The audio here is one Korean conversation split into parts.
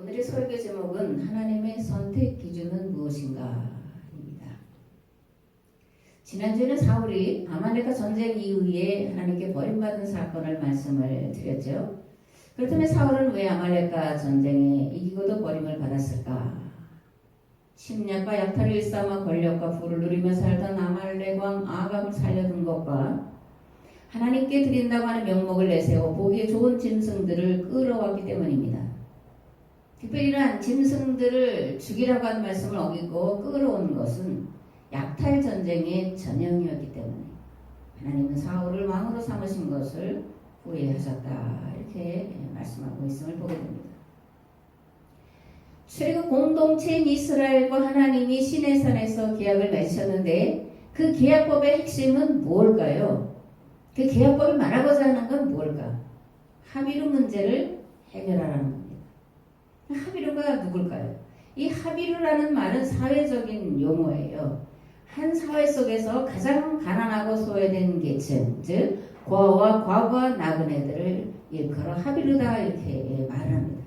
오늘의 설교 제목은 하나님의 선택 기준은 무엇인가 입니다. 지난주에는 사울이 아말렉과 전쟁 이후에 하나님께 버림받은 사건을 말씀을 드렸죠. 그렇다면 사울은 왜 아말렉과 전쟁에 이기고도 버림을 받았을까? 침략과 약탈을 일삼아 권력과 부를 누리며 살던 아말렉 왕 아갑을 살려둔 것과 하나님께 드린다고 하는 명목을 내세워 보기에 좋은 짐승들을 끌어왔기 때문입니다. 특별히 이러한 짐승들을 죽이라고 하는 말씀을 어기고 끌어온 것은 약탈 전쟁의 전형이었기 때문에 하나님은 사울을 왕으로 삼으신 것을 후회하셨다 이렇게 말씀하고 있음을 보게 됩니다. 출애굽 공동체인 이스라엘과 하나님이 시내산에서 계약을 맺으셨는데 그 계약법의 핵심은 뭘까요? 그 계약법이 말하고자 하는 건 뭘까? 합의로 문제를 해결하라는 겁니다. 합의로가 누굴까요? 이 합의로라는 말은 사회적인 용어예요. 한 사회 속에서 가장 가난하고 소외된 계층, 즉 고아와 과부와 나그네들을 일컬어 합의로다 이렇게 말합니다.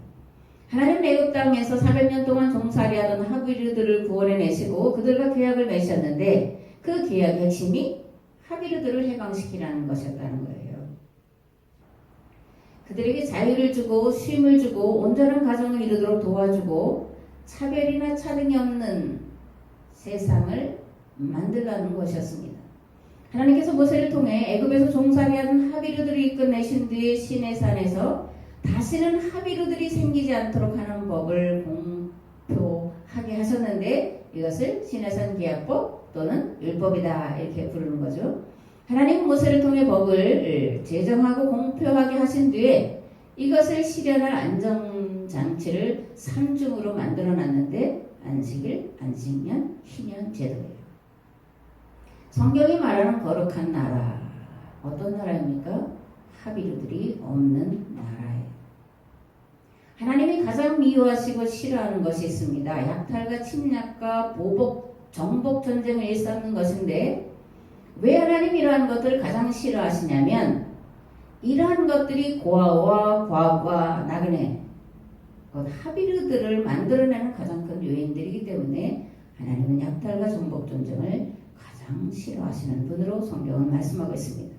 하나님 애굽 땅에서 400년 동안 종살이하던 합의로들을 구원해내시고 그들과 계약을 맺으셨는데 그 계약의 핵심이 합의로들을 해방시키라는 것이었다는 거예요. 그들에게 자유를 주고 쉼을 주고 온전한 가정을 이루도록 도와주고 차별이나 차등이 없는 세상을 만들라는 것이었습니다. 하나님께서 모세를 통해 애굽에서 종살이하는 합의로들을 이끌어내신 뒤에 시내산에서 다시는 합의로들이 생기지 않도록 하는 법을 공표하게 하셨는데 이것을 시내산 계약법 또는 율법이다 이렇게 부르는 거죠. 하나님은 모세를 통해 법을 제정하고 공표하게 하신 뒤에 이것을 실현할 안정장치를 3중으로 만들어놨는데 안식일, 안식년, 희년 제도예요. 성경이 말하는 거룩한 나라 어떤 나라입니까? 합의로들이 없는 나라예요. 하나님이 가장 미워하시고 싫어하는 것이 있습니다. 약탈과 침략과 보복, 정복 전쟁을 일삼는 것인데 왜 하나님이 이러한 것들을 가장 싫어하시냐면 이러한 것들이 고아와 과부와 나그네 합의로들을 만들어내는 가장 큰 요인들이기 때문에 하나님은 약탈과 정복 전쟁을 가장 싫어하시는 분으로 성경은 말씀하고 있습니다.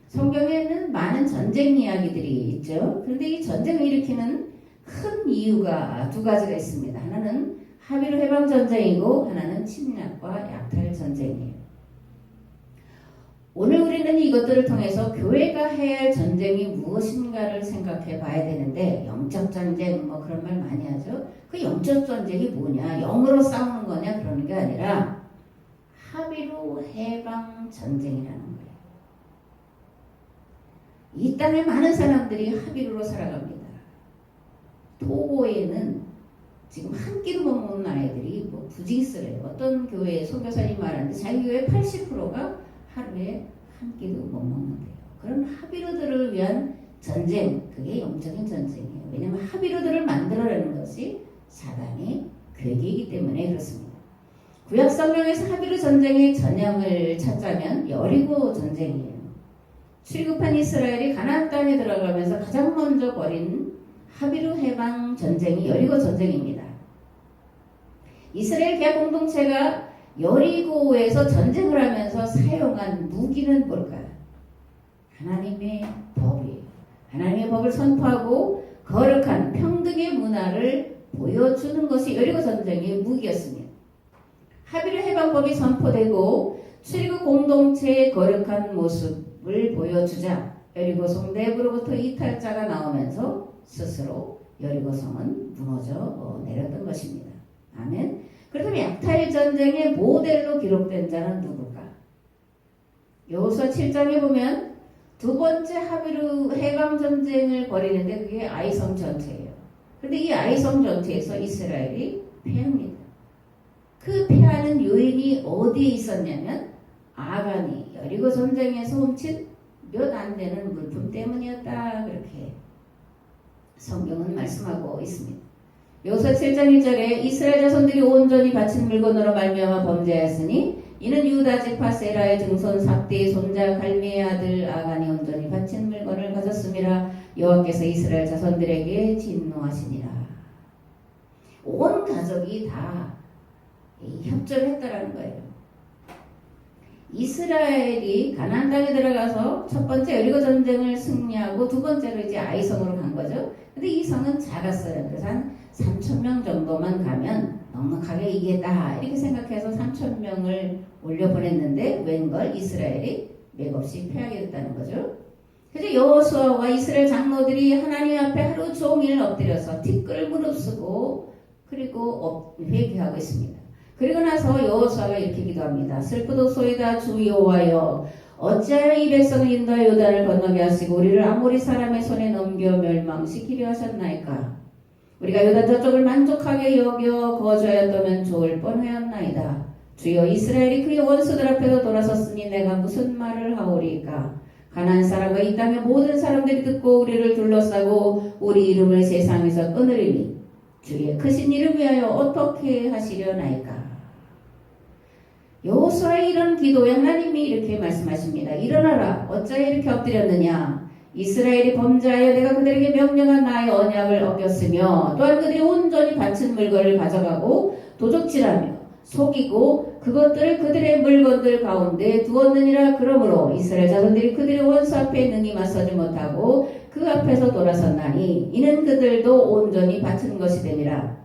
성경에는 많은 전쟁 이야기들이 있죠. 그런데 이 전쟁을 일으키는 큰 이유가 두 가지가 있습니다. 하나는 합의로 해방 전쟁이고 하나는 침략과 약탈 전쟁이에요. 오늘 우리는 이것들을 통해서 교회가 해야 할 전쟁이 무엇인가를 생각해 봐야 되는데 영적 전쟁 뭐 그런 말 많이 하죠. 그 영적 전쟁이 뭐냐? 영으로 싸우는 거냐? 그러는 게 아니라 합의로 해방 전쟁이라는 거예요. 이 땅에 많은 사람들이 합의로로 살아갑니다. 토고에는 지금 한 끼도 못 먹는 아이들이 뭐 부징스래요. 어떤 교회 선교사님 말하는데 자기 교회 80%가 하루에 한 끼도 못 먹는데요. 그런 합의로들을 위한 전쟁, 그게 영적인 전쟁이에요. 왜냐하면 합의로들을 만들어내는 것이 사단의 계획이기 때문에 그렇습니다. 구약 성경에서 합의로 전쟁의 전형을 찾자면 여리고 전쟁이에요. 출애굽한 이스라엘이 가나안 땅에 들어가면서 가장 먼저 벌인 합의로 해방 전쟁이 여리고 전쟁입니다. 이스라엘 계약 공동체가 여리고에서 전쟁을 하면서 사용한 무기는 뭘까요? 하나님의 법이에요. 하나님의 법을 선포하고 거룩한 평등의 문화를 보여주는 것이 여리고 전쟁의 무기였습니다. 합의로 해방법이 선포되고 출애굽 공동체의 거룩한 모습을 보여주자 여리고성 내부로부터 이탈자가 나오면서 스스로 여리고성은 무너져 내렸던 것입니다. 아멘. 그렇다면 약탈 전쟁의 모델로 기록된 자는 누굴까? 여호수아 7장에 보면 두 번째 합의로 해방 전쟁을 벌이는데 그게 아이성 전투예요. 그런데 이 아이성 전투에서 이스라엘이 패합니다. 그 패하는 요인이 어디에 있었냐면 아간이 여리고 전쟁에서 훔친 몇 안 되는 물품 때문이었다 그렇게 성경은 말씀하고 있습니다. 여호수아 7장 1절에 이스라엘 자손들이 온전히 바친 물건으로 말미암아 범죄하였으니 이는 유다 지파 세라의 증손 삽디의 손자 갈미의 아들 아간이 온전히 바친 물건을 가졌음이라 여호와께서 이스라엘 자손들에게 진노하시니라. 온 가족이 다 협조를 했다라는 거예요. 이스라엘이 가나안 땅에 들어가서 첫 번째 여리고 전쟁을 승리하고 두 번째로 이제 아이성으로 간 거죠. 근데 이 성은 작았어요. 그래서 한 3,000명 정도만 가면 넉넉하게 이기겠다 이렇게 생각해서 3,000명을 올려보냈는데 웬걸 이스라엘이 맥없이 패하게 됐다는 거죠. 그래서 여호수아와 이스라엘 장로들이 하나님 앞에 하루 종일 엎드려서 티끌을 무릅쓰고 그리고 회개하고 있습니다. 그리고 나서 여호수아가 이렇게 기도합니다. 슬프도소이다 주 여호와여, 어찌하여 이 백성을 인도하여 요단을 건너게 하시고 우리를 아모리 사람의 손에 넘겨 멸망시키려 하셨나이까. 우리가 요단 저쪽을 만족하게 여겨 거주하였다면 좋을 뻔하였나이다. 주여, 이스라엘이 그의 원수들 앞에서 돌아섰으니 내가 무슨 말을 하오리까. 가나안 사람과 이 땅의 모든 사람들이 듣고 우리를 둘러싸고 우리 이름을 세상에서 끊으리니 주의 크신 이름 위하여 어떻게 하시려나이까. 여호수아의 이런 기도에 하나님이 이렇게 말씀하십니다. 일어나라, 어찌하여 이렇게 엎드렸느냐. 이스라엘이 범죄하여 내가 그들에게 명령한 나의 언약을 어겼으며 또한 그들이 온전히 바친 물건을 가져가고 도적질하며 속이고 그것들을 그들의 물건들 가운데 두었느니라. 그러므로 이스라엘 자손들이 그들의 원수 앞에 능히 맞서지 못하고 그 앞에서 돌아섰나니 이는 그들도 온전히 바친 것이 됨이라.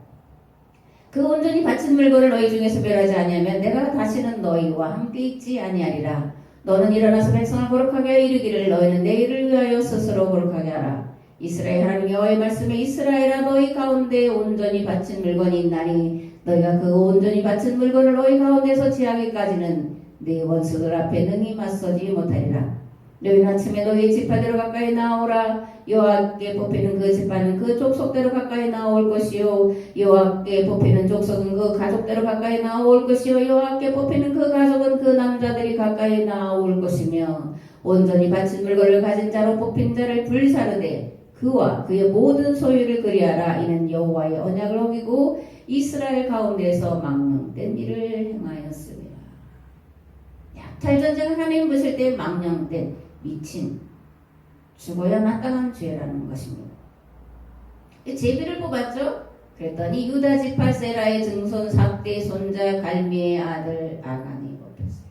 그 온전히 바친 물건을 너희 중에서 멸하지 아니하면 내가 다시는 너희와 함께 있지 아니하리라. 너는 일어나서 백성을 거룩하게 하여 이르기를 너희는 내 일을 위하여 스스로 거룩하게 하라. 이스라엘 하나님 여호와의 말씀에 이스라엘아, 너희 가운데 온전히 바친 물건이 있나니 너희가 그 온전히 바친 물건을 너희 가운데서 취하기까지는 네 원수들 앞에 능히 맞서지 못하리라. 너희는 아침에 너희의 지파대로 가까이 나오라. 여호와께 뽑히는 그 지파는 그 족속대로 가까이 나올 것이요 여호와께 뽑히는 족속은 그 가족대로 가까이 나올 것이요 여호와께 뽑히는 그 가족은 그 남자들이 가까이 나올 것이며 온전히 바친 물건을 가진 자로 뽑힌 자를 불사르되 그와 그의 모든 소유를 그리하라. 이는 여호와의 언약을 어기고 이스라엘 가운데에서 망령된 일을 행하였습니다. 약탈전쟁을 하나님 보실 때 망령된 미친 죽어야 마땅한 죄라는 것입니다. 제비를 뽑았죠. 그랬더니 유다 지파 세라의 증손 삭대 손자 갈미의 아들 아간이 뽑혔어요.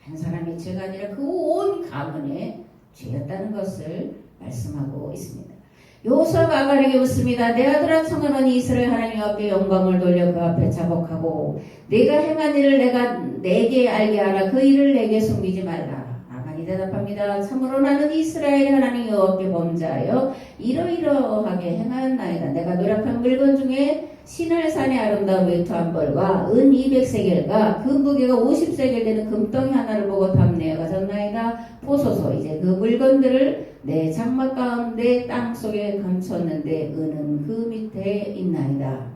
한 사람의 죄가 아니라 그 온 가문의 죄였다는 것을 말씀하고 있습니다. 여호수아가 아간에게 묻습니다. 내 아들아, 청하노니 이스라엘 하나님 앞에 영광을 돌려 그 앞에 자복하고 내가 행한 일을 내게 알게 하라. 그 일을 내게 숨기지 말라. 아간이 대답합니다. 참으로 나는 이스라엘 하나님 여호와께 범죄하여 이러이러하게 행하였나이다. 내가 노력한 물건 중에 시날산의 아름다운 외투 한 벌과 은 200세겔과 그 무게가 50세겔 되는 금덩이 하나를 보고 탐내어 가졌나이다. 보소서, 이제 그 물건들을 내 장막 가운데 땅 속에 감췄는데 은은 그 밑에 있나이다.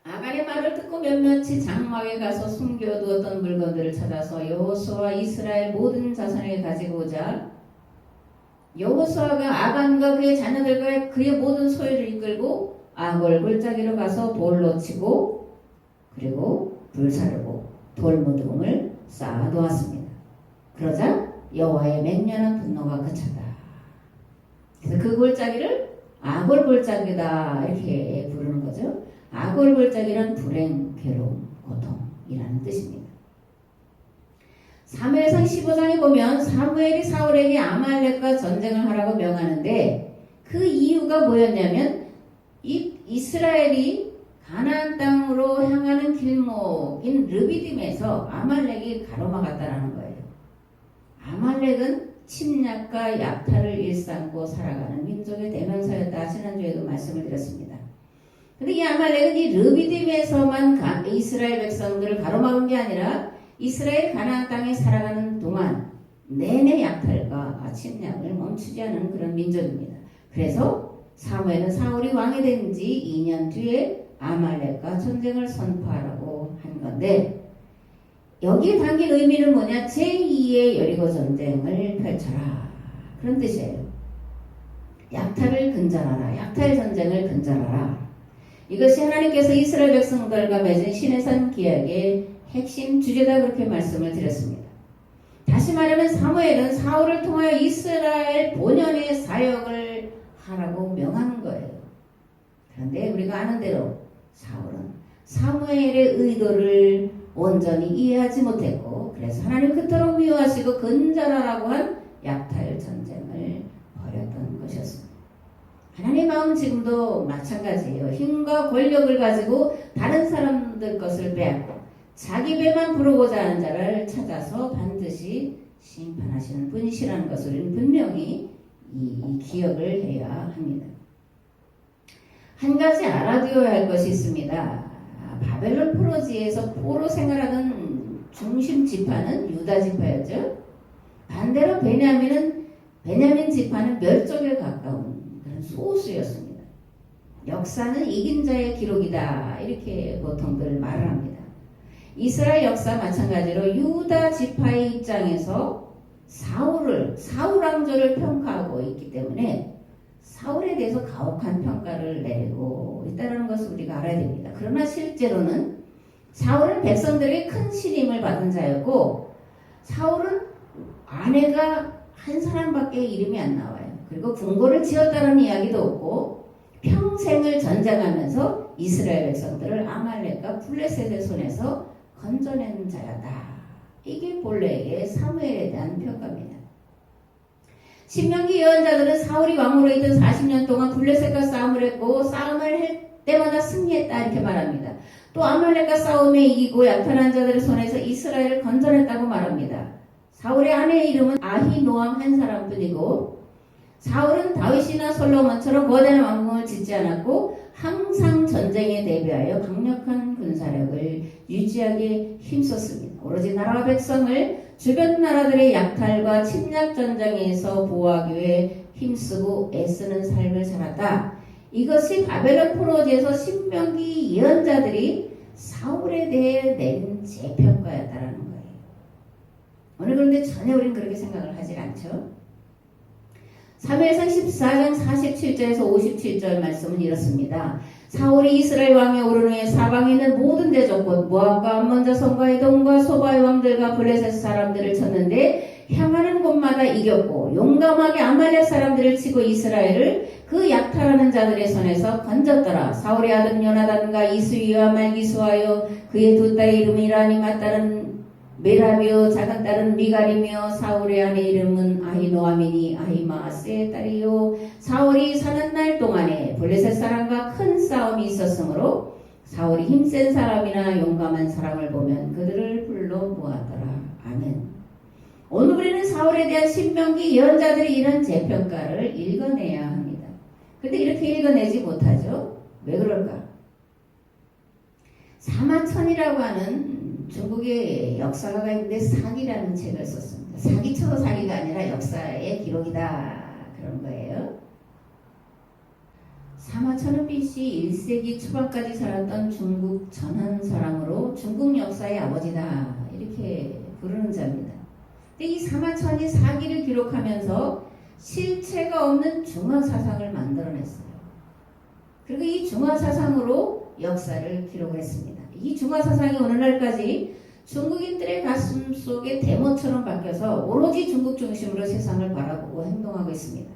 아간의 말을 듣고 몇몇이 장막에 가서 숨겨두었던 물건들을 찾아서 여호수아와 이스라엘 모든 자손에게 가지고 오자 여호수아가 아간과 그의 자녀들과 그의 모든 소유를 이끌고 아골 골짜기로 가서 돌로 치고 그리고 불사르고 돌무덤을 쌓아놓았습니다. 그러자 여호와의 맹렬한 분노가 그쳤다. 그래서 그 골짜기를 아골 골짜기다 이렇게 부르는 거죠. 아골 골짜기란 불행, 괴로움, 고통이라는 뜻입니다. 사무엘상 15장에 보면 사무엘이 사울에게 아말렉과 전쟁을 하라고 명하는데 그 이유가 뭐였냐면 이스라엘이 가나안 땅으로 향하는 길목인 르비딤에서 아말렉이 가로막았다라는 거예요. 아말렉은 침략과 약탈을 일삼고 살아가는 민족의 대명사였다. 지난주에도 말씀을 드렸습니다. 근데 이 아말렉은 이 르비딤에서만 이스라엘 백성들을 가로막은 게 아니라 이스라엘 가나안 땅에 살아가는 동안 내내 약탈과 침략을 멈추지 않은 그런 민족입니다. 그래서 사무엘은 사울이 왕이 된 지 2년 뒤에 아말렉과 전쟁을 선포하라고 한 건데 여기에 담긴 의미는 뭐냐? 제2의 여리고 전쟁을 펼쳐라. 그런 뜻이에요. 약탈을 근절하라. 약탈 전쟁을 근절하라. 이것이 하나님께서 이스라엘 백성들과 맺은 시내산 계약의 핵심 주제다 그렇게 말씀을 드렸습니다. 다시 말하면 사무엘은 사울을 통하여 이스라엘 본연의 사역을 하라고 명하는 거예요. 그런데 우리가 아는 대로 사울은 사무엘의 의도를 온전히 이해하지 못했고, 그래서 하나님 그토록 미워하시고 근절하라고 한 약탈 전쟁을 벌였던 것이었습니다. 하나님의 마음은 지금도 마찬가지예요. 힘과 권력을 가지고 다른 사람들 것을 빼앗고 자기 배만 부르고자 하는 자를 찾아서 반드시 심판하시는 분이시라는 것을 우리는 분명히 이 기억을 해야 합니다. 한 가지 알아두어야 할 것이 있습니다. 바벨론 포로지에서 포로 생활하던 중심 지파는 유다 지파였죠. 반대로 베냐민 지파는 멸종에 가까운 그런 소수였습니다. 역사는 이긴 자의 기록이다, 이렇게 보통들 말을 합니다. 이스라엘 역사 마찬가지로 유다 지파의 입장에서 사울 왕조를 평가하고 있기 때문에 사울에 대해서 가혹한 평가를 내리고 있다는 것을 우리가 알아야 됩니다. 그러나 실제로는 사울은 백성들의 큰 신임을 받은 자였고, 사울은 아내가 한 사람밖에 이름이 안 나와요. 그리고 궁궐을 지었다는 이야기도 없고, 평생을 전쟁하면서 이스라엘 백성들을 아말렉과 블레셋의 손에서 건져낸 자였다. 이게 본래의 사무엘에 대한 평가입니다. 신명기 예언자들은 사울이 왕으로 있던 40년 동안 블레셋과 싸움을 했고 싸움을 할 때마다 승리했다, 이렇게 말합니다. 또 아말렉과 싸움에 이기고 약탈한 자들의 손에서 이스라엘을 건져냈다고 말합니다. 사울의 아내의 이름은 아히노암 한 사람뿐이고, 사울은 다윗이나 솔로몬처럼 거대한 왕궁을 짓지 않았고 항상 전쟁에 대비하여 강력한 군사력을 유지하기에 힘썼습니다. 오로지 나라와 백성을 주변 나라들의 약탈과 침략 전쟁에서 보호하기 위해 힘쓰고 애쓰는 삶을 살았다. 이것이 바벨론 포로지에서 신명기 예언자들이 사울에 대해 내린 재평가였다라는 거예요. 오늘 그런데 전혀 우리는 그렇게 생각을 하지 않죠. 사무엘상 14장 47절에서 57절 말씀은 이렇습니다. 사울이 이스라엘 왕에 오른 후에 사방에 있는 모든 대적 곧 모압과 암몬 자손과 에돔과 소바의 왕들과 블레셋 사람들을 쳤는데 향하는 곳마다 이겼고 용감하게 아말렉 사람들을 치고 이스라엘을 그 약탈하는 자들의 손에서 건졌더라. 사울의 아들 요나단과 이수이와 말기수하여 그의 두 딸의 이름이 이라니 맏딸은 메라비요 작은 딸은 미갈이며 사울의 아내 이름은 아히노아미니 아히마아스의 딸이요. 사울이 사는 날 동안에 블레셋 사람과 큰 싸움이 있었으므로 사울이 힘센 사람이나 용감한 사람을 보면 그들을 불러 모았더라. 아멘. 오늘 우리는 사울에 대한 신명기 예언자들이 이런 재평가를 읽어내야 합니다. 근데 이렇게 읽어내지 못하죠. 왜 그럴까? 사마천이라고 하는 중국의 역사가가 있는데 사기라는 책을 썼습니다. 사기쳐도 사기가 아니라 역사의 기록이다, 그런 거예요. 사마천은 BC 1세기 초반까지 살았던 중국 전한 사람으로 중국 역사의 아버지다, 이렇게 부르는 자입니다. 근데 이 사마천이 사기를 기록하면서 실체가 없는 중화사상을 만들어냈어요. 그리고 이 중화사상으로 역사를 기록을 했습니다. 이 중화사상이 오늘날까지 중국인들의 가슴 속에 대모처럼 바뀌어서 오로지 중국 중심으로 세상을 바라보고 행동하고 있습니다.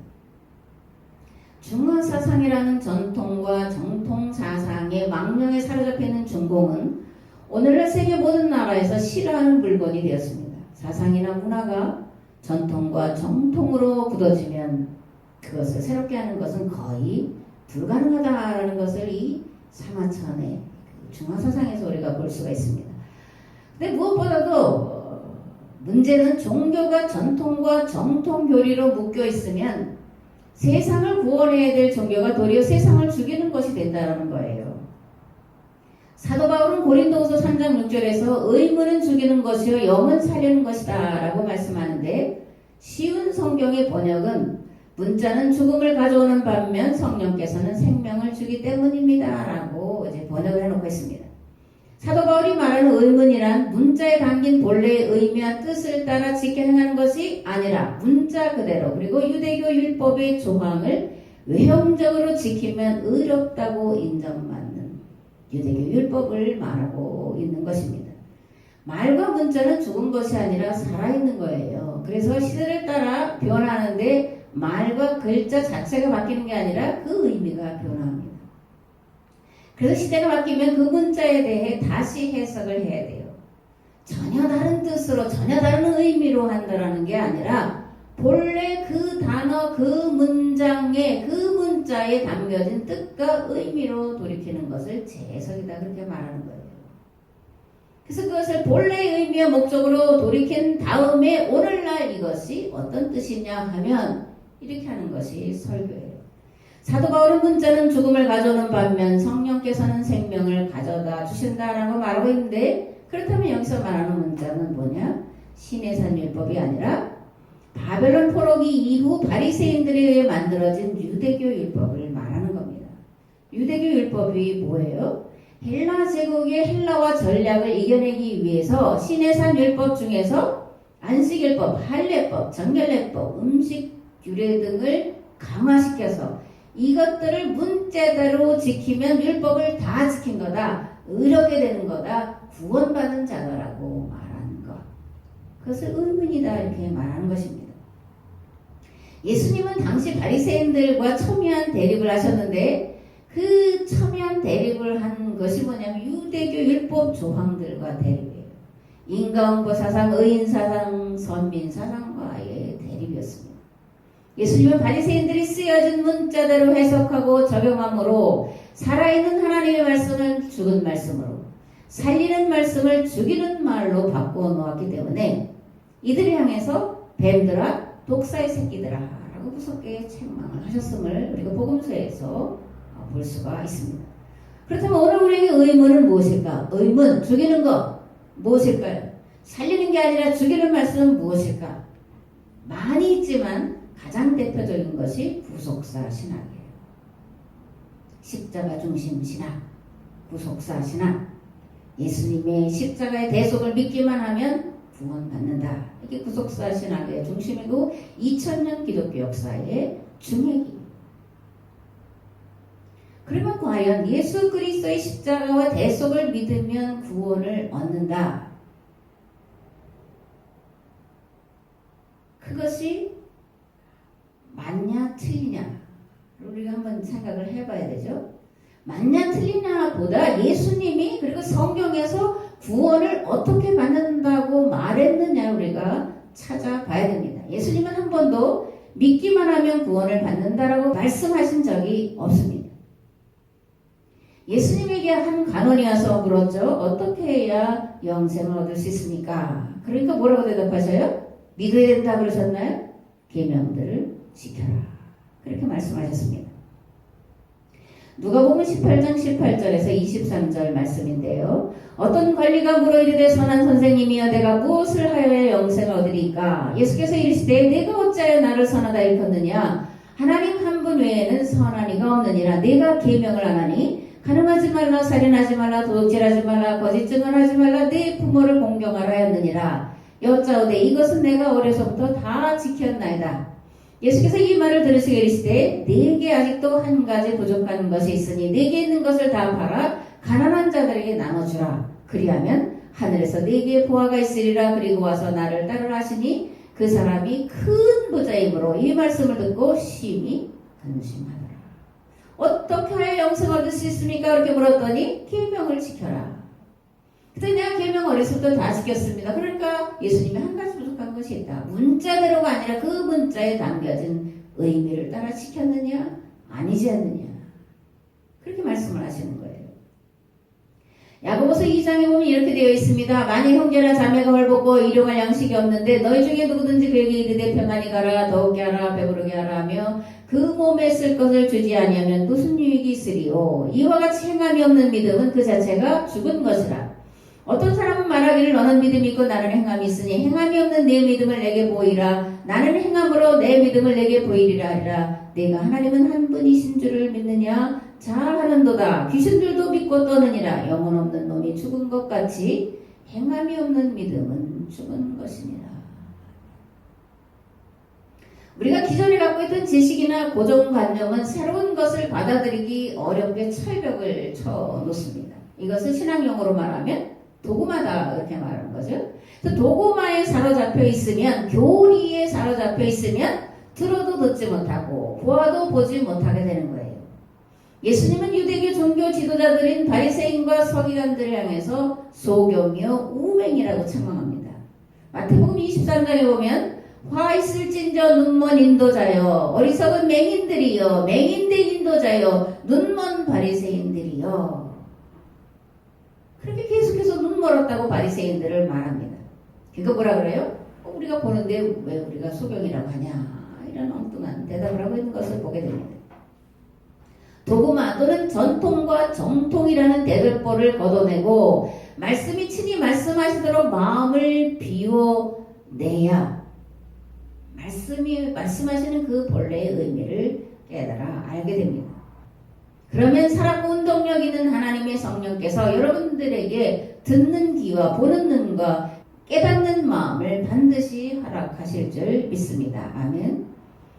중화사상이라는 전통과 정통사상의 망령에 사로잡혀 있는 중공은 오늘날 세계 모든 나라에서 싫어하는 물건이 되었습니다. 사상이나 문화가 전통과 정통으로 굳어지면 그것을 새롭게 하는 것은 거의 불가능하다라는 것을 이 사마천의 중화사상에서 우리가 볼 수가 있습니다. 근데 무엇보다도 문제는 종교가 전통과 정통교리로 묶여 있으면 세상을 구원해야 될 종교가 도리어 세상을 죽이는 것이 된다는 거예요. 사도 바울은 고린도후서 3장 6절에서 의문은 죽이는 것이요 영은 살리는 것이다 라고 말씀하는데, 쉬운 성경의 번역은 문자는 죽음을 가져오는 반면 성령께서는 생명을 주기 때문입니다 라고 이제 번역을 해놓고 있습니다. 사도 바울이 말하는 의문이란 문자에 담긴 본래의 의미와 뜻을 따라 지켜 행하는 것이 아니라 문자 그대로, 그리고 유대교 율법의 조항을 외형적으로 지키면 의롭다고 인정받는 유대교 율법을 말하고 있는 것입니다. 말과 문자는 죽은 것이 아니라 살아있는 거예요. 그래서 시대를 따라 변하는데 말과 글자 자체가 바뀌는 게 아니라 그 의미가 변화합니다. 그래서 시대가 바뀌면 그 문자에 대해 다시 해석을 해야 돼요. 전혀 다른 뜻으로 전혀 다른 의미로 한다라는 게 아니라 본래 그 단어 그 문장에 그 문자에 담겨진 뜻과 의미로 돌이키는 것을 재해석이다 그렇게 말하는 거예요. 그래서 그것을 본래의 의미와 목적으로 돌이킨 다음에 오늘날 이것이 어떤 뜻이냐 하면 이렇게 하는 것이 설교예요. 사도 바울의 문자는 죽음을 가져오는 반면 성령께서는 생명을 가져다 주신다라고 말하고 있는데, 그렇다면 여기서 말하는 문자는 뭐냐? 시내산 율법이 아니라 바벨론 포로기 이후 바리새인들에 의해 만들어진 유대교 율법을 말하는 겁니다. 유대교 율법이 뭐예요? 헬라 제국의 헬라와 전략을 이겨내기 위해서 시내산 율법 중에서 안식일법, 할례법, 정결례법, 음식 규례 등을 강화시켜서 이것들을 문자대로 지키면 율법을 다 지킨 거다, 의롭게 되는 거다, 구원받은 자다라고 말하는 것. 그것을 의문이다 이렇게 말하는 것입니다. 예수님은 당시 바리새인들과 첨예한 대립을 하셨는데 그 첨예한 대립을 한 것이 뭐냐면 유대교 율법 조항들과 대립이에요. 인과응보 사상, 의인 사상, 선민 사상과의 대립이었습니다. 예수님은 바리새인들이 쓰여진 문자대로 해석하고 적용함으로 살아있는 하나님의 말씀을 죽은 말씀으로, 살리는 말씀을 죽이는 말로 바꾸어 놓았기 때문에 이들을 향해서 뱀들아 독사의 새끼들아 라고 무섭게 책망을 하셨음을 우리가 복음서에서 볼 수가 있습니다. 그렇다면 오늘 우리에게 의문은 무엇일까? 의문, 죽이는 것 무엇일까요? 살리는 게 아니라 죽이는 말씀은 무엇일까? 많이 있지만 가장 대표적인 것이 구속사 신학이에요. 십자가 중심 신학, 구속사 신학. 예수님의 십자가의 대속을 믿기만 하면 구원받는다. 이게 구속사 신학의 중심이고 2000년 기독교 역사의 중핵입니다. 그러면 과연 예수 그리스도의 십자가와 대속을 믿으면 구원을 얻는다. 그것이 맞냐 틀리냐 우리가 한번 생각을 해봐야 되죠. 맞냐 틀리냐보다 예수님이 그리고 성경에서 구원을 어떻게 받는다고 말했느냐 우리가 찾아봐야 됩니다. 예수님은 한 번도 믿기만 하면 구원을 받는다라고 말씀하신 적이 없습니다. 예수님에게 한 간원이 와서 물었죠. 어떻게 해야 영생을 얻을 수 있습니까? 그러니까 뭐라고 대답하셔요? 믿어야 된다 그러셨나요? 계명들을 지켜라. 그렇게 말씀하셨습니다. 누가복음 18장 18절에서 23절 말씀인데요. 어떤 관리가 물어 이르되 선한 선생님이여 내가 무엇을 하여야 영생을 얻으리까? 예수께서 이르시되 내가 어찌하여 나를 선하다 일컫느냐? 하나님 한 분 외에는 선한 이가 없느니라. 내가 계명을 안 하니 간음하지 말라, 살인하지 말라, 도둑질하지 말라, 거짓 증언하지 말라, 내 부모를 공경하라 하였느니라. 여짜오되 이것은 내가 어려서부터 다 지켰나이다. 예수께서 이 말을 들으시고 이르시되 네게 아직도 한 가지 부족한 것이 있으니 네게 있는 것을 다 팔아 가난한 자들에게 나눠주라. 그리하면 하늘에서 네게 보화가 있으리라. 그리고 와서 나를 따르라 하시니 그 사람이 큰 부자이므로 이 말씀을 듣고 심히 근심하더라. 어떻게 하여 영생을 얻을 수 있습니까? 그렇게 물었더니 계명을 지켜라. 그때 내가 계명 어렸을 다 지켰습니다. 그러니까 예수님이 한 가지 부족한 것이 있다. 문자대로가 아니라 그 문자에 담겨진 의미를 따라 지켰느냐? 아니지 않느냐? 그렇게 말씀을 하시는 거예요. 야고보서 2장에 보면 이렇게 되어 있습니다. 만일 형제나 자매가 헐벗고 일용할 양식이 없는데 너희 중에 누구든지 그에게 이르되 평안히 가라, 더욱게 하라, 배부르게 하라 하며 그 몸에 쓸 것을 주지 아니하면 무슨 유익이 있으리요? 이와 같이 행함이 없는 믿음은 그 자체가 죽은 것이라. 어떤 사람은 말하기를 너는 믿음이 있고 나는 행함이 있으니 행함이 없는 내 믿음을 내게 보이라. 나는 행함으로 내 믿음을 내게 보이리라 하리라. 내가 하나님은 한 분이신 줄을 믿느냐? 잘하는도다. 귀신들도 믿고 떠느니라. 영혼 없는 놈이 죽은 것 같이 행함이 없는 믿음은 죽은 것이니라. 우리가 기존에 갖고 있던 지식이나 고정관념은 새로운 것을 받아들이기 어렵게 철벽을 쳐놓습니다. 이것을 신앙용어로 말하면 도구마다 이렇게 말하는 거죠. 그래서 도구마에 사로잡혀 있으면, 교리에 사로잡혀 있으면 들어도 듣지 못하고 보아도 보지 못하게 되는 거예요. 예수님은 유대교 종교 지도자들인 바리새인과 서기관들을 향해서 소경이요 우맹이라고 책망합니다. 마태복음 23장에 보면 화 있을진저 눈먼 인도자여 어리석은 맹인들이여 맹인된 인도자여 눈먼 바리새인들이여. 그렇게 계속해서 눈 멀었다고 바리새인들을 말합니다. 그거 뭐라 그래요? 우리가 보는데 왜 우리가 소경이라고 하냐 이런 엉뚱한 대답을 하고 있는 것을 보게 됩니다. 도구마 또는 전통과 정통이라는 대들보를 걷어내고 말씀이 친히 말씀하시도록 마음을 비워내야 말씀하시는 그 본래의 의미를 깨달아 알게 됩니다. 그러면 살았고 운동력 있는 하나님의 성령께서 여러분들에게 듣는 귀와 보는 눈과 깨닫는 마음을 반드시 허락하실 줄 믿습니다. 아멘.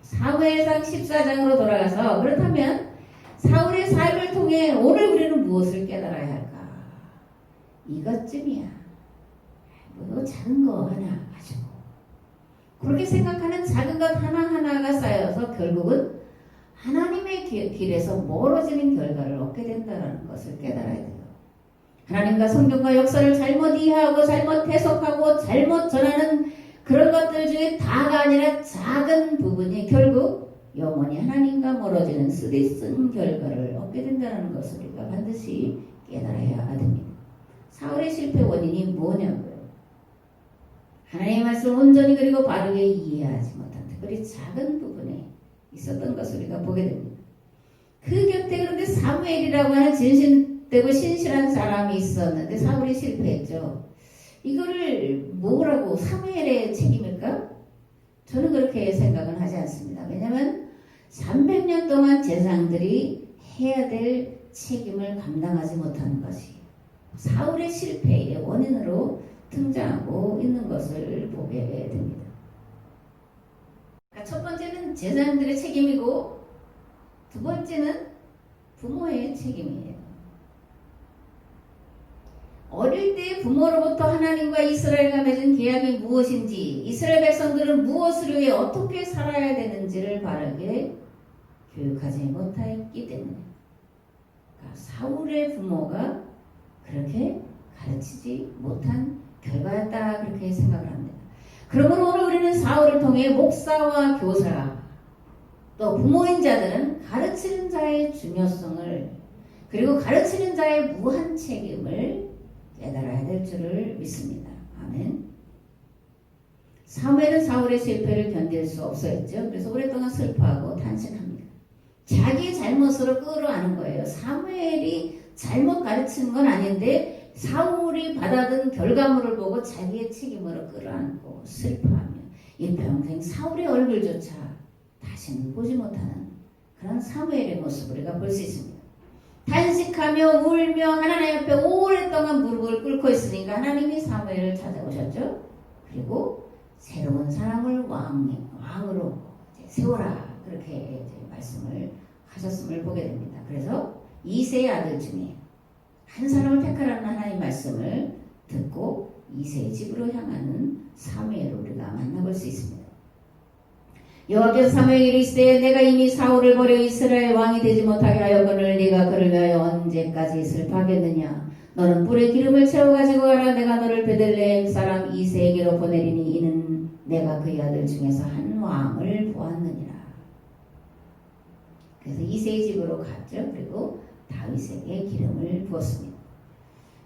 사무엘상 14장으로 돌아가서 그렇다면 사울의 삶을 통해 오늘 우리는 무엇을 깨달아야 할까? 이것쯤이야. 뭐 작은 거 하나 가지고 그렇게 생각하는 작은 것 하나하나가 쌓여서 결국은 하나님의 길에서 멀어지는 결과를 얻게 된다는 것을 깨달아야 돼요. 하나님과 성경과 역사를 잘못 이해하고 잘못 해석하고 잘못 전하는 그런 것들 중에 다가 아니라 작은 부분이 결국 영원히 하나님과 멀어지는 쓰디쓴 결과를 얻게 된다는 것을 우리가 반드시 깨달아야 됩니다. 사울의 실패 원인이 뭐냐고요? 하나님의 말씀을 온전히 그리고 바르게 이해하지 못한 특별히 작은 부분에 있었던 것을 우리가 보게 됩니다. 그 곁에 그런데 사무엘이라고 하는 진실되고 신실한 사람이 있었는데 사울이 실패했죠. 이거를 뭐라고 사무엘의 책임일까? 저는 그렇게 생각은 하지 않습니다. 왜냐하면 300년 동안 제사장들이 해야 될 책임을 감당하지 못하는 것이 사울의 실패의 원인으로 등장하고 있는 것을 보게 됩니다. 첫 번째는 제사장들의 책임이고 두 번째는 부모의 책임이에요. 어릴 때 부모로부터 하나님과 이스라엘과 맺은 계약이 무엇인지 이스라엘 백성들은 무엇을 위해 어떻게 살아야 되는지를 바르게 교육하지 못했기 때문에 그러니까 사울의 부모가 그렇게 가르치지 못한 결과였다 그렇게 생각을 합니다. 그러므로 오늘 우리는 사울을 통해 목사와 교사 또 부모인 자들은 가르치는 자의 중요성을 그리고 가르치는 자의 무한 책임을 깨달아야 될 줄을 믿습니다. 아멘. 사무엘은 사울의 실패를 견딜 수 없었죠. 그래서 오랫동안 슬퍼하고 탄식합니다. 자기의 잘못으로 끌어안은 거예요. 사무엘이 잘못 가르치는 건 아닌데 사울이 받아든 결과물을 보고 자기의 책임으로 끌어안고 슬퍼하며 일평생 사울의 얼굴조차 다시는 보지 못하는 그런 사무엘의 모습을 우리가 볼 수 있습니다. 탄식하며 울며 하나님 앞에 오랫동안 무릎을 꿇고 있으니까 하나님이 사무엘을 찾아오셨죠. 그리고 새로운 사람을 왕으로 세워라 그렇게 말씀을 하셨음을 보게 됩니다. 그래서 이새의 아들 중에 한 사람을 택하라는 하나님의 말씀을 듣고 이새의 집으로 향하는 사무엘을 우리가 만나볼 수 있습니다. 여호와께서 사무엘에게 이르시되 내가 이미 사울을 버려 이스라엘 왕이 되지 못하게 하였거늘 네가 그를 위하여 언제까지 슬퍼하겠느냐. 너는 뿔에 기름을 채워 가지고 가라. 내가 너를 베들레헴 사람 이새에게로 보내리니 이는 내가 그의 아들 중에서 한 왕을 보았느니라. 그래서 이새의 집으로 갔죠. 그리고 다윗에게 기름을 부었습니다.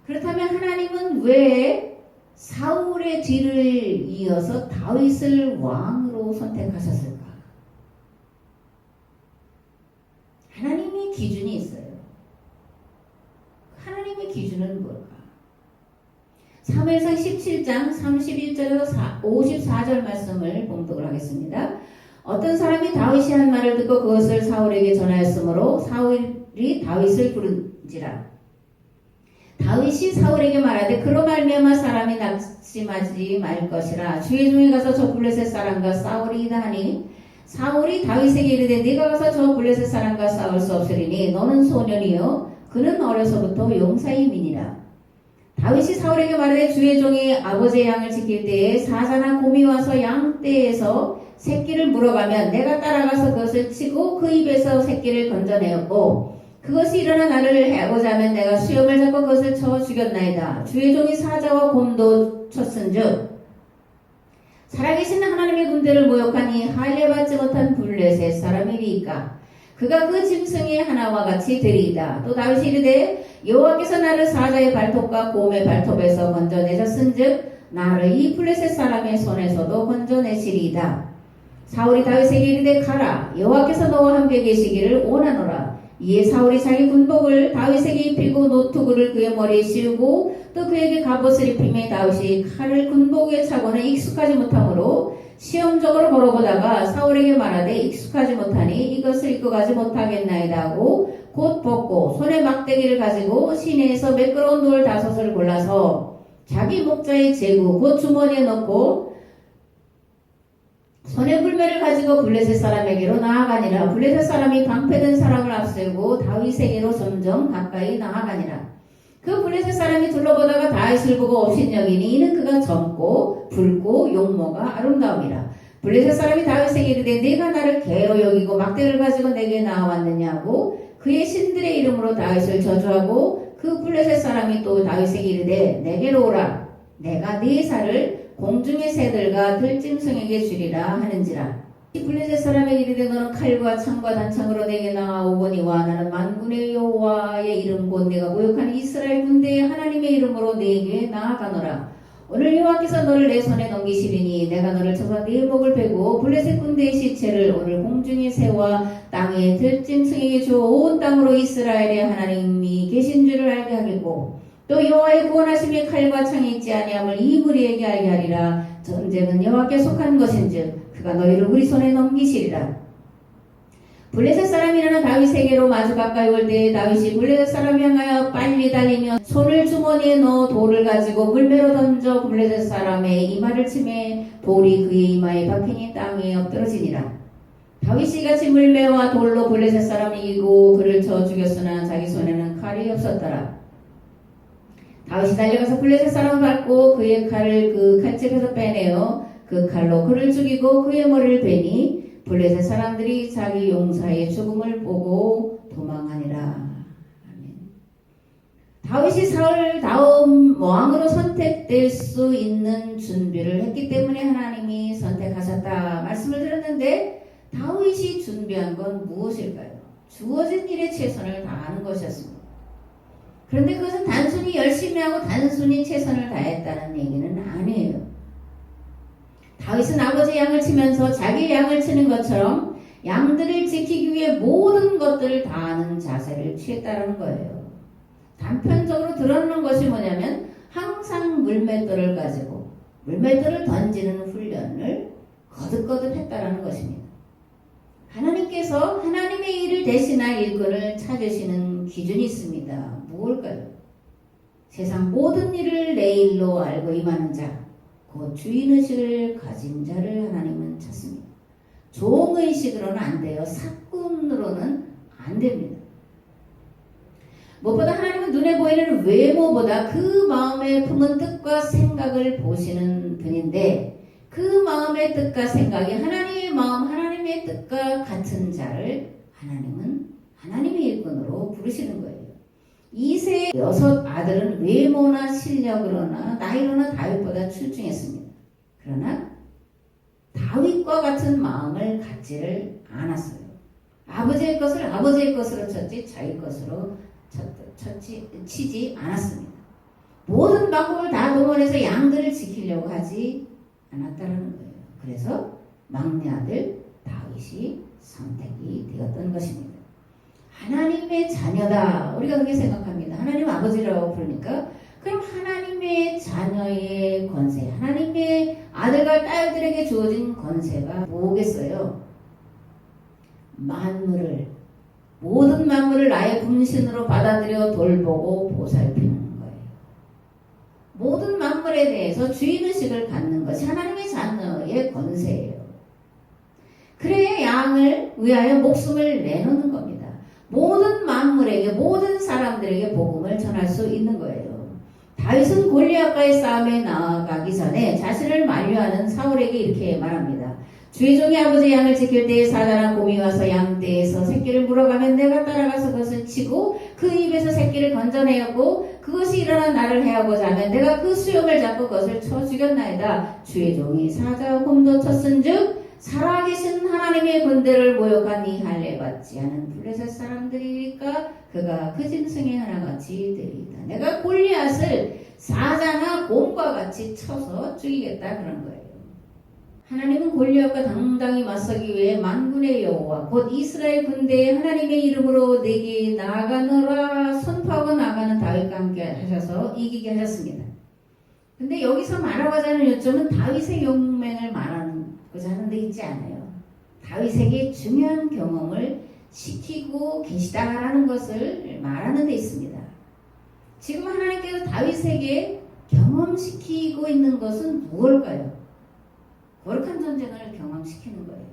그렇다면 하나님은 왜 사울의 뒤를 이어서 다윗을 왕으로 선택하셨을까? 하나님의 기준이 있어요. 하나님의 기준은 뭘까? 사무엘상 17장 31절에서 54절 말씀을 봉독을 하겠습니다. 어떤 사람이 다윗이 한 말을 듣고 그것을 사울에게 전하였으므로 사울이 다윗을 부른지라. 다윗이 사울에게 말하되 그로 말미암아 사람이 낙심하지 말 것이라. 주의 종이 가서 저 블레셋 사람과 싸우리이다 하니 사울이 다윗에게 이르되 네가 가서 저 블레셋 사람과 싸울 수 없으리니 너는 소년이요 그는 어려서부터 용사의 민이라. 다윗이 사울에게 말하되 주의 종이 아버지의 양을 지킬 때에 사자나 곰이 와서 양떼에서 새끼를 물어가면 내가 따라가서 그것을 치고 그 입에서 새끼를 건져내었고 그 그것이 일어나 나를 해하고자 하면 내가 수염을 잡고 그것을 쳐 죽였나이다. 주의 종이 사자와 곰도 쳤은즉 살아계신 하나님의 군대를 모욕하니 할례받지 못한 블레셋 사람이리이까 그가 그 짐승의 하나와 같이 되리이다. 또 다윗이 이르되 여호와께서 나를 사자의 발톱과 곰의 발톱에서 건져내셨은즉 나를 이 블레셋 사람의 손에서도 건져내시리이다. 사울이 다윗에게 이르되 가라 여호와께서 너와 함께 계시기를 원하노라. 이에 사울이 자기 군복을 다윗에게 입히고 노투구를 그의 머리에 씌우고 또 그에게 갑옷을 입히매 다윗이 칼을 군복에 차고는 익숙하지 못하므로 시험적으로 걸어보다가 사울에게 말하되 익숙하지 못하니 이것을 입고 가지 못하겠나이다 하고 곧 벗고 손에 막대기를 가지고 시내에서 매끄러운 돌 5을 골라서 자기 목자의 제구 곧 주머니에 넣고 손에 불매를 가지고 블레셋 사람에게로 나아가니라. 블레셋 사람이 방패든 사람을 앞세우고 다윗에게로 점점 가까이 나아가니라. 그 블레셋 사람이 둘러보다가 다윗을 보고 업신여기니 이는 그가 젊고 붉고 용모가 아름다움이라. 블레셋 사람이 다윗에게 이르되 네가 나를 개로 여기고 막대를 가지고 내게 나와왔느냐고 그의 신들의 이름으로 다윗을 저주하고 그 블레셋 사람이 또 다윗에게 이르되 내게로 오라. 내가 네 살을 공중의 새들과 들짐승에게 주리라 하는지라. 블레셋 사람에게 이르되 너는 칼과 창과 단창으로 내게 나아오거니와 나는 만군의 여호와의 이름 곧 내가 모욕하는 이스라엘 군대의 하나님의 이름으로 내게 나아가노라. 오늘 여호와께서 너를 내 손에 넘기시리니 내가 너를 쳐서 네 목을 베고 블레셋 군대의 시체를 오늘 공중의 새와 땅의 들짐승에게 주어 온 땅으로 이스라엘의 하나님이 계신 줄을 알게 하겠고 또 여호와의 구원하심이 칼과 창이 있지 아니함을 이 무리에게 알게 하리라. 전쟁은 여호와께 속한 것인즉 그가 너희를 우리 손에 넘기시리라. 블레셋 사람이 일어나 다윗에게로 마주 가까이 올 때에 다윗이 블레셋 사람을 향하여 빨리 달리며 손을 주머니에 넣어 돌을 가지고 물매로 던져 블레셋 사람의 이마를 치매 돌이 그의 이마에 박히니 땅에 엎드러지니라. 다윗이 같이 물매와 돌로 블레셋 사람을 이기고 그를 쳐 죽였으나 자기 손에는 칼이 없었더라. 다윗이 달려가서 블레셋 사람을 밟고 그의 칼을 그 칼집에서 빼내어 그 칼로 그를 죽이고 그의 머리를 베니 블레셋 사람들이 자기 용사의 죽음을 보고 도망하니라. 아멘. 다윗이 사울 다음 왕으로 선택될 수 있는 준비를 했기 때문에 하나님이 선택하셨다 말씀을 드렸는데 다윗이 준비한 건 무엇일까요? 주어진 일에 최선을 다하는 것이었습니다. 그런데 그것은 단순히 열심히 하고 단순히 최선을 다했다는 얘기는 아니에요. 다윗은 아버지 양을 치면서 자기 양을 치는 것처럼 양들을 지키기 위해 모든 것들을 다하는 자세를 취했다는 거예요. 단편적으로 드러나는 것이 뭐냐면 항상 물맷돌을 가지고 물맷돌을 던지는 훈련을 거듭거듭 했다는 것입니다. 하나님께서 하나님의 일을 대신할 일꾼을 찾으시는 기준이 있습니다. 무엇일까요? 세상 모든 일을 내 일로 알고 임하는 자, 곧 주인의식을 가진 자를 하나님은 찾습니다. 종의식으로는 안 돼요. 사꾼으로는 안 됩니다. 무엇보다 하나님은 눈에 보이는 외모보다 그 마음에 품은 뜻과 생각을 보시는 분인데 그 마음의 뜻과 생각이 하나님의 마음, 하나님의 뜻과 같은 자를 하나님은 하나님의 일꾼으로 부르시는 거예요. 이세 6 아들은 외모나 실력으로나 나이로나 다윗보다 출중했습니다. 그러나 다윗과 같은 마음을 갖지를 않았어요. 아버지의 것을 아버지의 것으로 쳤지 자기 것으로 치지 않았습니다. 모든 방법을 다 동원해서 양들을 지키려고 하지 않았다는 거예요. 그래서 막내 아들 다윗이 선택이 되었던 것입니다. 하나님의 자녀다. 우리가 그렇게 생각합니다. 하나님 아버지라고 부르니까 그럼 하나님의 자녀의 권세, 하나님의 아들과 딸들에게 주어진 권세가 뭐겠어요? 모든 만물을 나의 분신으로 받아들여 돌보고 보살피는 거예요. 모든 만물에 대해서 주인의식을 갖는 것이 하나님의 자녀의 권세예요. 그래야 양을 위하여 목숨을 내놓는 겁니다. 모든 만물에게 모든 사람들에게 복음을 전할 수 있는 거예요. 다윗은 골리앗과의 싸움에 나아가기 전에 자신을 만류하는 사울에게 이렇게 말합니다. 주의 종이 아버지의 양을 지킬 때에 사자나 곰이 와서 양떼에서 새끼를 물어가면 내가 따라가서 그것을 치고 그 입에서 새끼를 건져내었고 그것이 일어나 나를 해하고자 하면 내가 그 수염을 잡고 그것을 쳐 죽였나이다. 주의 종이 사자와 곰도 쳤은즉 살아계신 하나님의 군대를 모욕한 이 할례 받지 않은 블레셋 사람들이니까 그가 그 짐승의 하나같이 되리이다. 내가 골리앗을 사자나 곰과 같이 쳐서 죽이겠다 그런 거예요. 하나님은 골리앗과 당당히 맞서기 위해 만군의 여호와 곧 이스라엘 군대에 하나님의 이름으로 내게 나아가노라 선포하고 나가는 다윗과 함께 하셔서 이기게 하셨습니다. 근데 여기서 말하고자 하는 요점은 다윗의 용맹을 말하고자 하는 데 있지 않아요. 다윗에게 중요한 경험을 시키고 계시다라는 것을 말하는 데 있습니다. 지금 하나님께서 다윗에게 경험시키고 있는 것은 무엇일까요? 거룩한 전쟁을 경험시키는 거예요.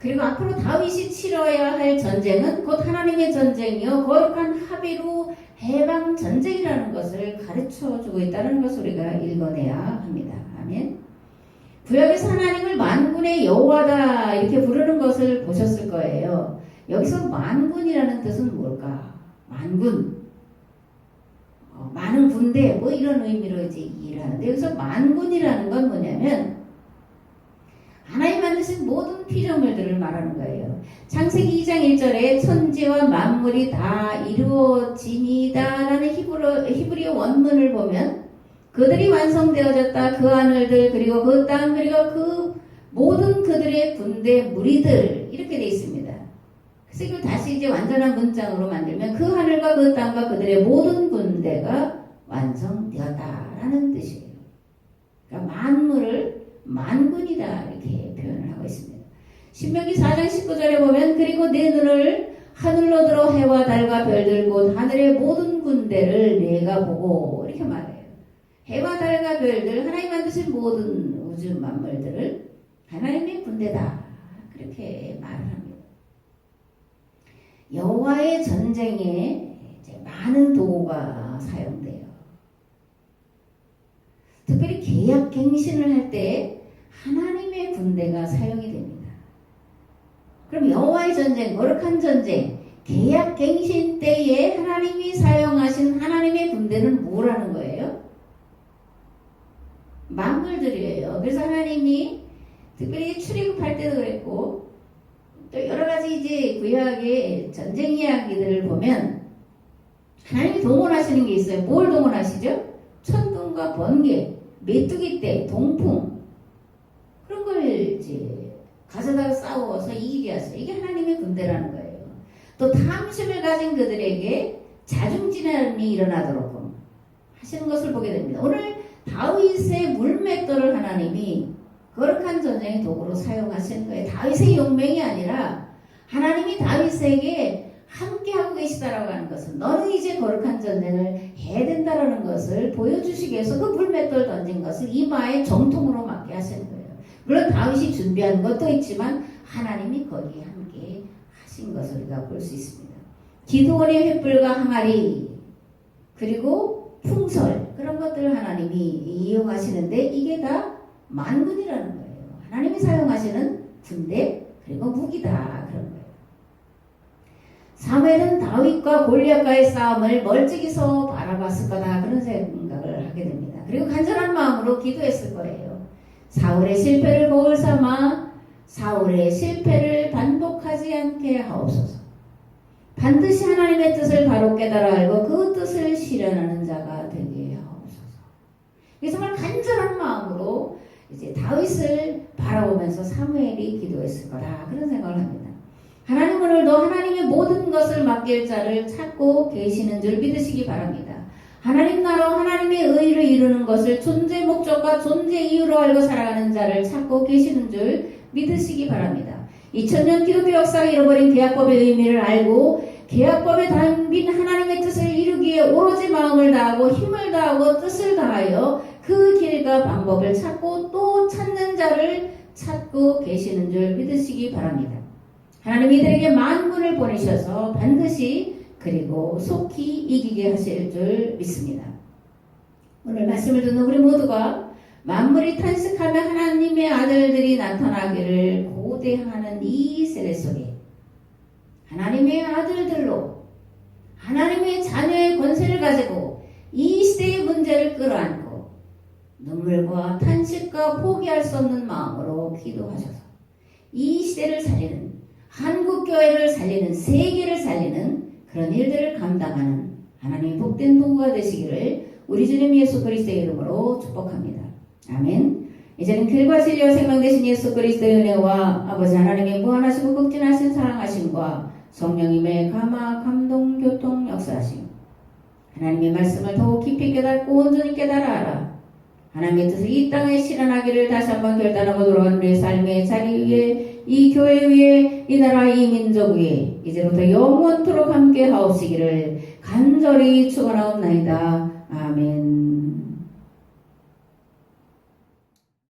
그리고 앞으로 다윗이 치러야 할 전쟁은 곧 하나님의 전쟁이요 거룩한 합의로 해방 전쟁이라는 것을 가르쳐주고 있다는 것을 우리가 읽어내야 합니다. 아멘. 구약에서 하나님을 만군의 여호와다 이렇게 부르는 것을 보셨을 거예요. 여기서 만군이라는 뜻은 뭘까? 만군. 많은 군대 뭐 이런 의미로 이제 이해를 하는데 여기서 만군이라는 건 뭐냐면 하나님 만드신 모든 피조물들을 말하는 거예요. 창세기 2장 1절에 천지와 만물이 다 이루어지니다라는 히브리어 원문을 보면 그들이 완성되어졌다. 그 하늘들 그리고 그 땅 그리고 그 모든 그들의 군대 무리들 이렇게 되어 있습니다. 그래서 이걸 다시 이제 완전한 문장으로 만들면 그 하늘과 그 땅과 그들의 모든 군대가 완성되었다라는 뜻이에요. 그러니까 만물을 만군이다 이렇게 표현을 하고 있습니다. 신명기 4장 19절에 보면 그리고 내 눈을 하늘로 들어 해와 달과 별들 곧 하늘의 모든 군대를 내가 보고 이렇게 말해요. 해와 달과 별들 하나님 만드신 모든 우주 만물들을 하나님의 군대다 그렇게 말을 합니다. 여호와의 전쟁에 이제 많은 도구가 사용돼요. 특별히 계약 갱신을 할 때 하나님의 군대가 사용이 됩니다. 그럼 여호와의 전쟁, 거룩한 전쟁, 계약 갱신 때에 하나님이 사용하신 하나님의 군대는 뭐라는 거예요? 만물들이에요. 그래서 하나님이 특별히 출애굽할 때도 그랬고 또 여러 가지 이제 구약의 전쟁 이야기들을 보면 하나님이 동원하시는 게 있어요. 뭘 동원하시죠? 천둥과 번개, 메뚜기 떼, 동풍 그런 걸 이제 가져다가 싸워서 이기게 하세요. 이게 하나님의 군대라는 거예요. 또 탐심을 가진 그들에게 자중질환이 일어나도록 하시는 것을 보게 됩니다. 오늘 다윗의 물맷돌을 하나님이 거룩한 전쟁의 도구로 사용하시는 거예요. 다윗의 용맹이 아니라 하나님이 다윗에게 함께하고 계시다라고 하는 것은 너는 이제 거룩한 전쟁을 해야 된다라는 것을 보여주시기 위해서 그 물맷돌 던진 것을 이마에 정통으로 맞게 하시는 거예요. 물론 다윗이 준비한 것도 있지만 하나님이 거기에 함께 하신 것을 우리가 볼 수 있습니다. 기드온의 횃불과 항아리 그리고 풍설 그런 것들을 하나님이 이용하시는데 이게 다 만군이라는 거예요. 하나님이 사용하시는 군대 그리고 무기다 그런 거예요. 사무엘은 다윗과 골리앗과의 싸움을 멀찍이서 바라봤을 거다 그런 생각을 하게 됩니다. 그리고 간절한 마음으로 기도했을 거예요. 사울의 실패를 거울 삼아 사울의 실패를 반복하지 않게 하옵소서. 반드시 하나님의 뜻을 바로 깨달아 알고 그 뜻을 실현하는 자가 되게 하옵소서. 이게 정말 간절한 마음으로 이제 다윗을 바라보면서 사무엘이 기도했을 거라 그런 생각을 합니다. 하나님 오늘도 하나님의 모든 것을 맡길 자를 찾고 계시는 줄 믿으시기 바랍니다. 하나님 나라 하나님의 의를 이루는 것을 존재 목적과 존재 이유로 알고 살아가는 자를 찾고 계시는 줄 믿으시기 바랍니다. 2000년 기독교 역사가 잃어버린 계약법의 의미를 알고 계약법에 담긴 하나님의 뜻을 이루기에 오로지 마음을 다하고 힘을 다하고 뜻을 다하여 그 길과 방법을 찾고 또 찾는 자를 찾고 계시는 줄 믿으시기 바랍니다. 하나님 이들에게 만군을 보내셔서 반드시 그리고 속히 이기게 하실 줄 믿습니다. 오늘 말씀을 듣는 우리 모두가 만물이 탄식하며 하나님의 아들들이 나타나기를 고대하는 이 세대 속에 하나님의 아들들로 하나님의 자녀의 권세를 가지고 이 시대의 문제를 끌어안고 눈물과 탄식과 포기할 수 없는 마음으로 기도하셔서 이 시대를 살리는, 한국교회를 살리는, 세계를 살리는 그런 일들을 감당하는 하나님의 복된 도구가 되시기를 우리 주님 예수 그리스도의 이름으로 축복합니다. 아멘. 이제는 길과 진리와 생명 되신 예수 그리스도의 은혜와 아버지 하나님의 무한하시고 극진하신 사랑하심과 성령님의 감화, 감동, 교통, 역사하심, 하나님의 말씀을 더욱 깊이 깨닫고 온전히 깨달아라. 하나님의 뜻을 이 땅에 실현하기를 다시 한번 결단하고 돌아가는 우리의 삶의 자리 위에, 이 교회 위에, 이 나라, 이 민족 위에 이제부터 영원토록 함께 하옵시기를 간절히 축원하옵나이다. 아멘.